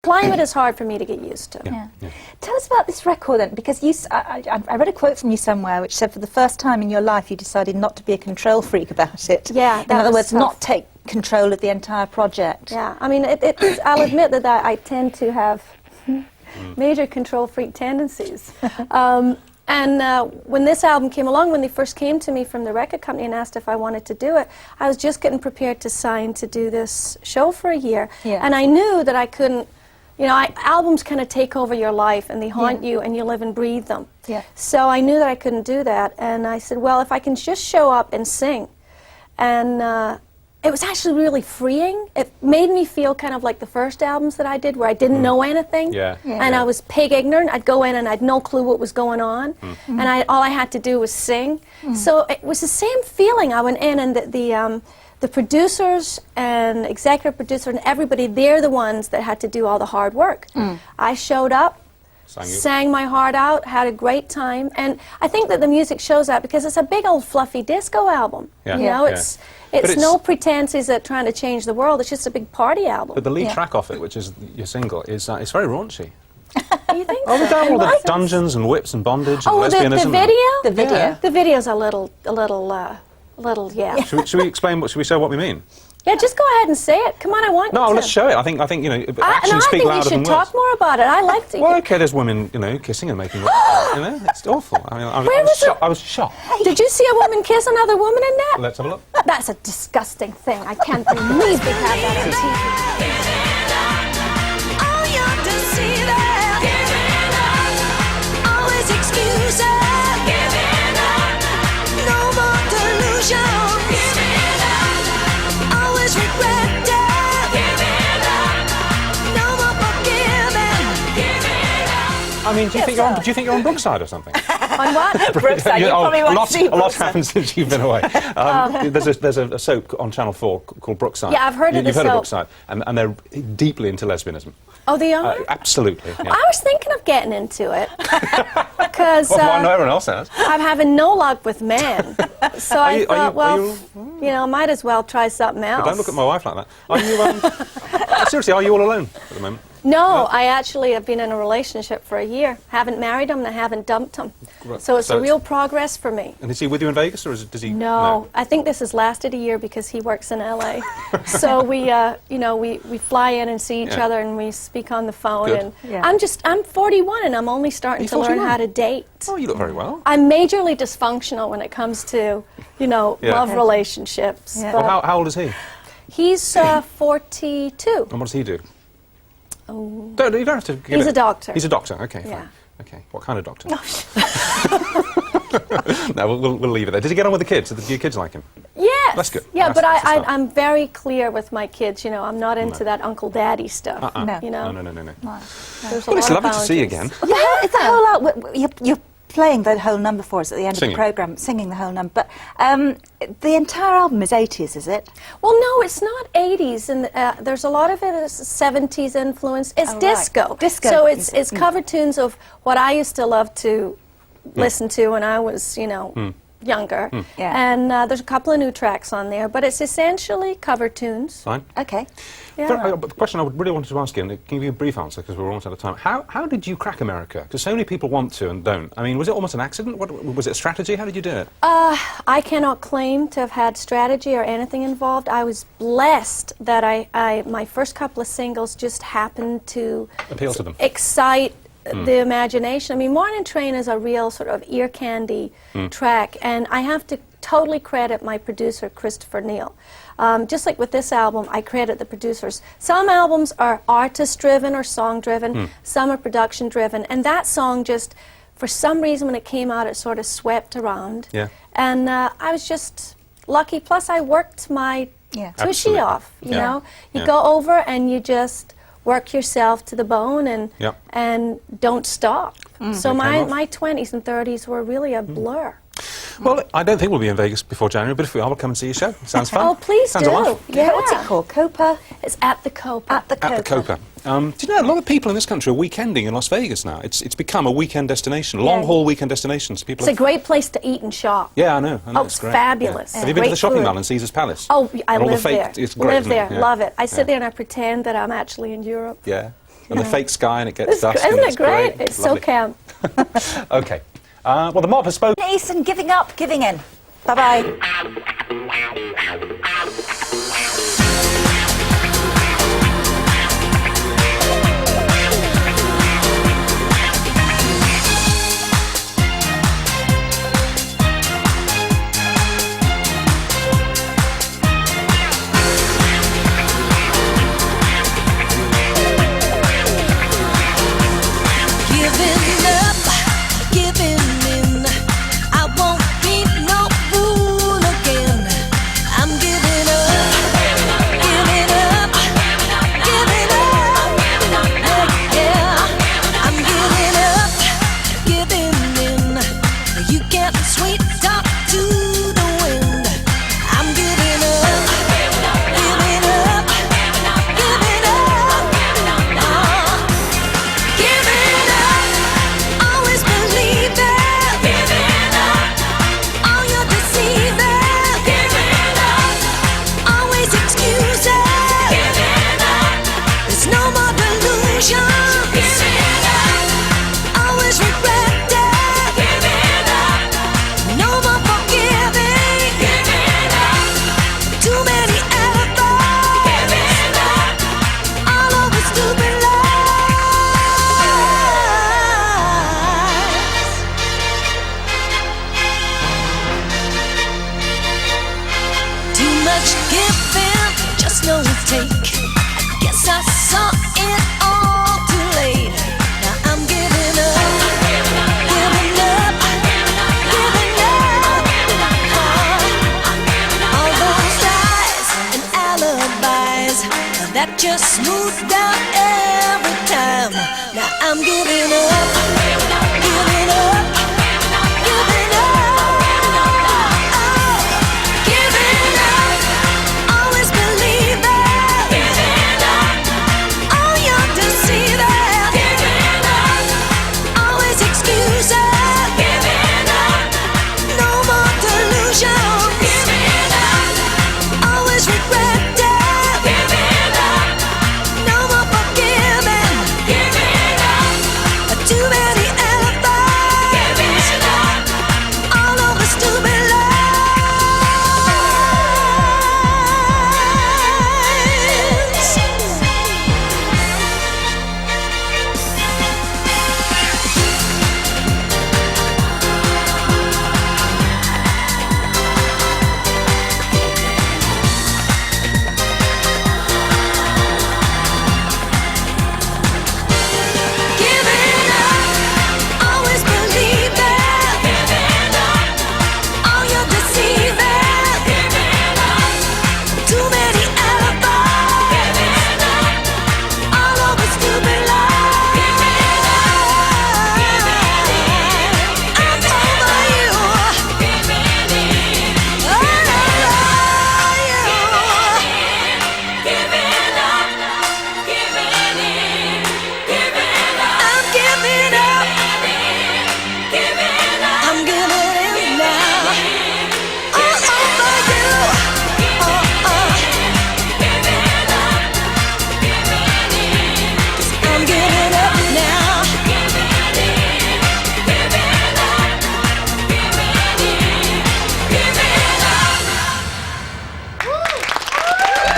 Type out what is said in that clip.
Climate is hard for me to get used to. Yeah. Tell us about this record then, because I read a quote from you somewhere which said for the first time in your life you decided not to be a control freak about it. Yeah, in other words, not take control of the entire project. Yeah, I mean, I'll admit that I tend to have major control freak tendencies. When this album came along, when they first came to me from the record company and asked if I wanted to do it, I was just getting prepared to sign to do this show for a year. Yeah. And I knew that I couldn't, you know, albums kind of take over your life and they haunt you and you live and breathe them. Yeah. So I knew that I couldn't do that. And I said, well, if I can just show up and sing. And it was actually really freeing. It made me feel kind of like the first albums that I did where I didn't know anything. And I was pig ignorant. I'd go in and I'd no clue what was going on. And all I had to do was sing. So it was the same feeling. I went in and the producers and executive producer and everybody, they're the ones that had to do all the hard work. I showed up, sang my heart out, had a great time, and I think that the music shows that because it's a big old fluffy disco album. You know, it's no pretenses at trying to change the world. It's just a big party album. But the lead track off it, which is your single, is it's very raunchy. You think Oh, so? all the dungeons and whips and bondage and lesbianism. The video? The video. Yeah. The video's a little, yeah. Should we explain? Should we show what we mean? Yeah, just go ahead and say it. Come on, I want you to. No, let's show it. I think you know, actions speak louder than words. I think you should talk more about it. I like to. Well, okay, there's women, you know, kissing and making. You know, it's awful. I mean, I was shocked. Did you see a woman kiss another woman in that? Let's have a look. That's a disgusting thing. I can't believe they have that on TV. I mean, do you think you're on Brookside or something? On what? Brookside, you probably won't see a lot's happened since you've been away. There's a soap on Channel 4 called Brookside. Yeah, I've heard of the soap. You've heard of Brookside, and they're deeply into lesbianism. Oh, they are? Absolutely. Yeah. I was thinking of getting into it because well, no, everyone else has. I'm having no luck with men, so I thought, you know, might as well try something else. But don't look at my wife like that. Are you? Seriously, are you all alone at the moment? No, I actually have been in a relationship for a year. Haven't married him and I haven't dumped him. Right. So it's a real progress for me. And is he with you in Vegas, or does he? No, I think this has lasted a year because he works in LA. So we, you know, we fly in and see each other and we speak on the phone. Good. And I'm 41 and I'm only starting to learn how to date. Oh, you look very well. I'm majorly dysfunctional when it comes to, you know, love relationships. Yeah. Well, how old is he? He's 42. And what does he do? Oh. You don't have to give He's a doctor. He's a doctor, okay, Yeah. fine. Okay, what kind of doctor? No, we'll leave it there. Did he get on with the kids? Did your kids like him? Yes. That's good. Yeah, That's but the start. I'm very clear with my kids. You know, I'm not into that Uncle Daddy stuff. No. You know? No. There's Well, it's a lot lovely of to see you boundaries. again. Yeah, it's a whole lot. You're playing the whole number for us at the end Singing. of the programme, singing the whole number. But the entire album is 80s, is it? Well, no, it's not 80s, and there's a lot of it is 70s influence. It's disco. Right. Disco. So it's cover tunes of what I used to love to listen to when I was, you know, younger. Yeah. And there's a couple of new tracks on there, but it's essentially cover tunes. Fine. Okay. Yeah. The question I really wanted to ask you, and can give you a brief answer because we're almost out of time. How did you crack America? Because so many people want to and don't. I mean, was it almost an accident? Was it a strategy? How did you do it? I cannot claim to have had strategy or anything involved. I was blessed that my first couple of singles just happened to Appeal to them. excite the imagination. I mean, Morning Train is a real sort of ear candy track, and I have to totally credit my producer, Christopher Neal. Just like with this album, I credit the producers. Some albums are artist-driven or song-driven, some are production-driven, and that song just, for some reason, when it came out, it sort of swept around. Yeah. And I was just lucky. Plus, I worked my tushy Absolutely. off, you know? You go over and you just work yourself to the bone and don't stop. So my 20s and 30s were really a blur. Well, I don't think we'll be in Vegas before January, but if we are, we'll come and see your show. Sounds fun. Oh, please Sounds do. a laugh. Yeah. What's it called? Copa? It's at the Copa. At the Copa. At the Copa. Do you know, a lot of people in this country are weekending in Las Vegas now. It's become a weekend destination, long-haul weekend destinations. People It's a great place to eat and shop. Yeah, I know. Oh, it's it's great. fabulous. Yeah. Have you been to the Great shopping food. mall in Caesar's Palace? Oh, I And all the live fake, there. it's great, Live isn't it? there, Yeah. love it. I sit there and I pretend that I'm actually in Europe. Yeah. and the fake sky, and it gets dusk. Isn't and it it's great? It's so Lovely. camp. Okay. Well, the mob has spoken. Easton, giving up, giving in. Bye-bye. Giving up, giving in. I won't be no fool again. I'm giving up, giving up, giving up. Yeah, I'm giving up, giving in. You can't sweet talk to the wind. I'm giving up, giving up, giving up. Giving up, always believing. Giving up, all you're deceiving. Giving up, always excusing. Giving up, there's no more delusion. Giving up, always regretting. Giving up, no more forgiving. Giving up, too many efforts. Giving up, all over stupid lies. Too much giving, just no take. I guess I saw it all too late. Now I'm giving up, giving up, giving up. All those lies and alibis that just smoothed out every time. Now I'm giving up.